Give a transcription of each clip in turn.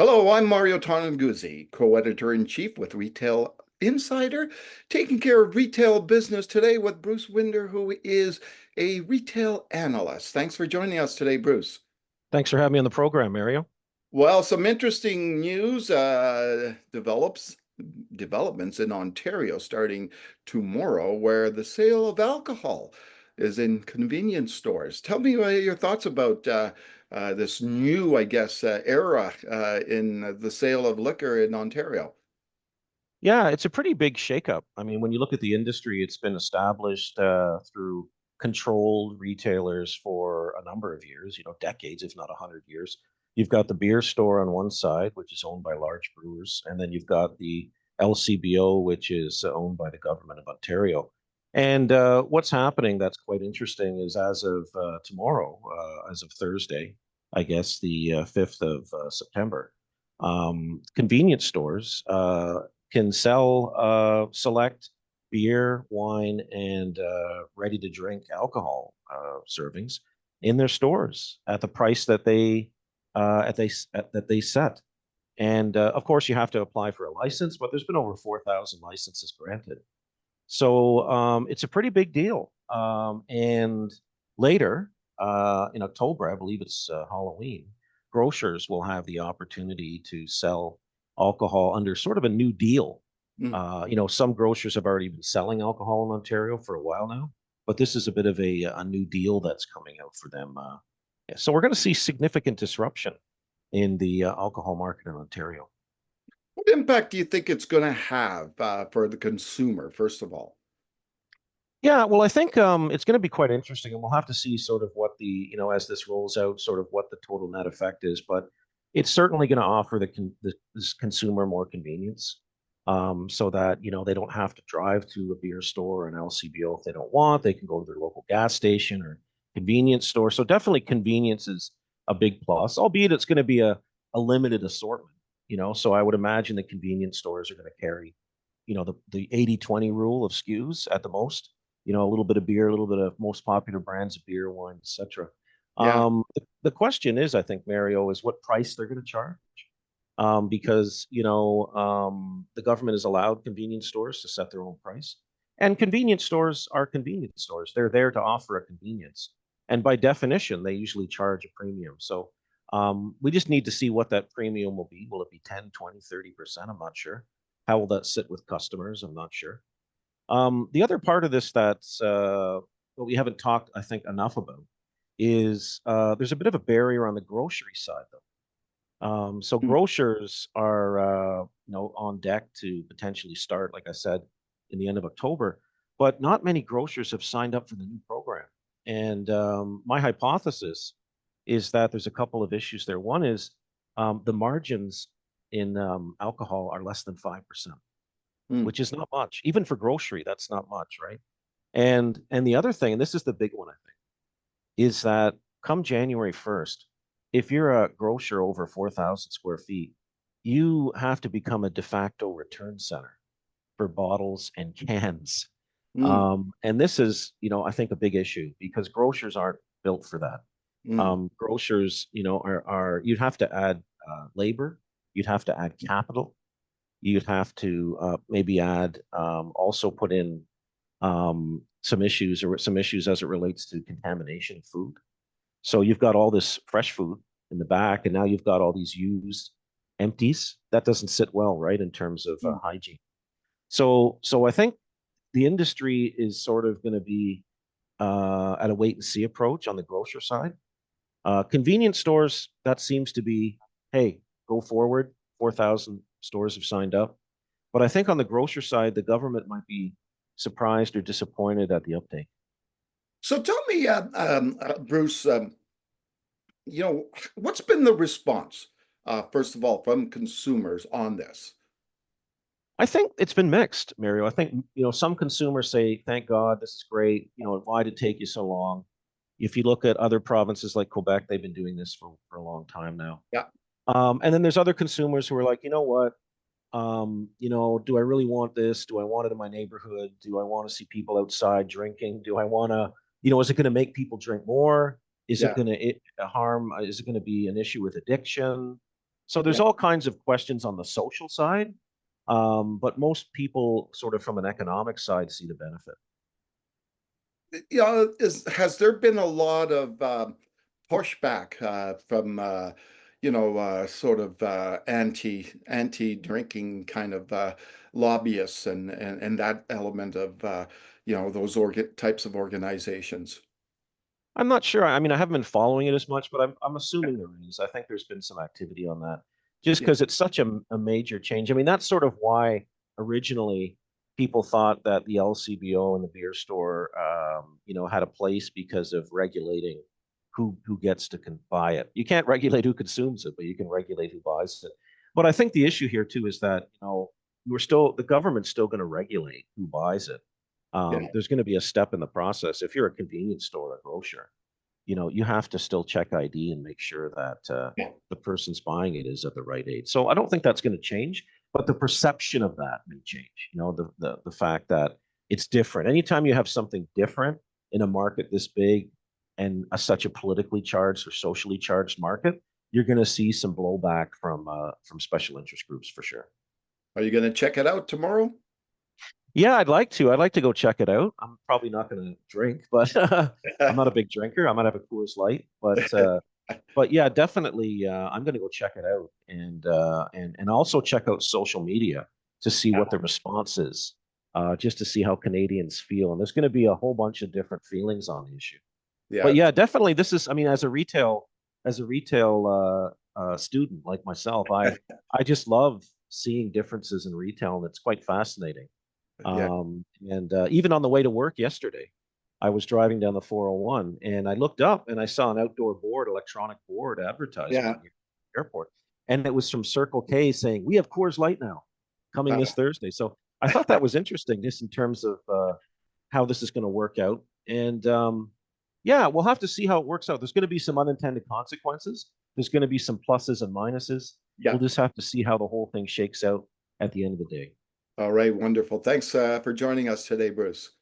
Hello, I'm Mario Toneguzzi, co-editor-in-chief with Retail Insider, taking care of retail business today with Bruce Winder, who is a retail analyst. Thanks for joining us today, Bruce. Thanks for having me on the program, Mario. Well, some interesting news developments in Ontario starting tomorrow, where the sale of alcohol is in convenience stores. Tell me your thoughts about this new, I guess, era in the sale of liquor in Ontario. Yeah, it's a pretty big shakeup. I mean, when you look at the industry, it's been established through controlled retailers for a number of years, decades, if not 100 years. You've got the beer store on one side, which is owned by large brewers, and then you've got the LCBO, which is owned by the government of Ontario. And what's happening that's quite interesting is as of tomorrow, as of Thursday, I guess the 5th of September, convenience stores can sell select beer, wine, and ready-to-drink alcohol servings in their stores at the price that they set. And of course, you have to apply for a license, but there's been over 4,000 licenses granted. So it's a pretty big deal. And later in October, I believe it's Halloween, grocers will have the opportunity to sell alcohol under sort of a new deal. Mm. Some grocers have already been selling alcohol in Ontario for a while now, but this is a bit of a new deal that's coming out for them. Yeah, so we're going to see significant disruption in the alcohol market in Ontario. What impact do you think it's going to have for the consumer, first of all? Yeah, well, I think it's going to be quite interesting, and we'll have to see sort of what as this rolls out, sort of what the total net effect is. But it's certainly going to offer this consumer more convenience, so that they don't have to drive to a beer store or an LCBO if they don't want. They can go to their local gas station or convenience store. So definitely convenience is a big plus, albeit it's going to be a limited assortment. So I would imagine the convenience stores are going to carry the 80/20 rule of SKUs at the most, a little bit of beer, a little bit of most popular brands of beer, wine, etc. Yeah. The question is, I think, Mario, is what price they're going to charge. Because the government has allowed convenience stores to set their own price, and convenience stores are convenience stores. They're there to offer a convenience, and by definition, they usually charge a premium. So we just need to see what that premium will be. Will it be 10, 20, 30%? I'm not sure. How will that sit with customers? I'm not sure. The other part of this that's what we haven't talked, I think, enough about is there's a bit of a barrier on the grocery side, though. So Mm. grocers are, on deck to potentially start, like I said, in the end of October, but not many grocers have signed up for the new program. And my hypothesis is that there's a couple of issues there. One is the margins in alcohol are less than 5%, Mm. which is not much. Even for grocery, that's not much, right? And the other thing, and this is the big one, I think, is that come January 1st, if you're a grocer over 4,000 square feet, you have to become a de facto return center for bottles and cans. Mm. And this is, I think, a big issue because grocers aren't built for that. Mm. Grocers, are you'd have to add labor, you'd have to add capital, you'd have to maybe add also put in some issues as it relates to contamination of food. So you've got all this fresh food in the back, and now you've got all these used empties. That doesn't sit well, right, in terms of Mm. hygiene. So I think the industry is sort of going to be at a wait and see approach on the grocer side. Convenience stores, that seems to be, hey, go forward. 4,000 stores have signed up. But I think on the grocer side, the government might be surprised or disappointed at the update. So tell me, Bruce, what's been the response, first of all, from consumers on this? I think it's been mixed, Mario. I think, some consumers say, thank God, this is great. Why did it take you so long? If you look at other provinces like Quebec, they've been doing this for a long time now. Yeah. And then there's other consumers who are like, you know what? Do I really want this? Do I want it in my neighborhood? Do I want to see people outside drinking? Do I want to, is it going to make people drink more? Is it Yeah. going to harm? Is it going to be an issue with addiction? So there's Yeah. all kinds of questions on the social side, but most people, sort of from an economic side, see the benefit. Yeah, has there been a lot of pushback from sort of anti-drinking kind of lobbyists and that element of those types of organizations? I'm not sure. I mean, I haven't been following it as much, but I'm assuming there is. I think there's been some activity on that, just Yeah, because it's such a major change. I mean, that's sort of why originally people thought that the LCBO and the beer store, had a place because of regulating who gets to buy it. You can't regulate who consumes it, but you can regulate who buys it. But I think the issue here too is that the government's still going to regulate who buys it. yeah, There's going to be a step in the process. If you're a convenience store or a grocer, you have to still check ID and make sure that yeah. the person's buying it is at the right age. So I don't think that's going to change, but the perception of that may change. The fact that it's different. Anytime you have something different in a market this big and such a politically charged or socially charged market, you're going to see some blowback from special interest groups for sure. Are you going to check it out tomorrow? Yeah, I'd like to. I'd like to go check it out. I'm probably not going to drink, but I'm not a big drinker. I might have a Coors Light, but yeah, definitely, I'm going to go check it out and also check out social media to see what the response is, just to see how Canadians feel. And there's going to be a whole bunch of different feelings on the issue. But Yeah, yeah, definitely, this is. I mean, as a retail student like myself, I just love seeing differences in retail, and it's quite fascinating. yeah, And even on the way to work yesterday, I was driving down the 401 and I looked up and I saw an outdoor board, electronic board advertisement yeah. here at the airport. And it was from Circle K saying, "We have Coors Light now coming this Thursday." So I thought that was interesting just in terms of how this is going to work out. And yeah, we'll have to see how it works out. There's going to be some unintended consequences. There's going to be some pluses and minuses. We'll Yeah. just have to see how the whole thing shakes out at the end of the day. All right, wonderful. Thanks for joining us today, Bruce.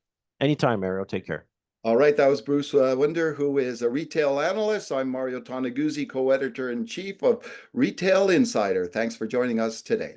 Anytime, Mario. Take care. All right, that was Bruce Winder, who is a retail analyst. I'm Mario Toneguzzi, co-editor in chief of Retail Insider. Thanks for joining us today.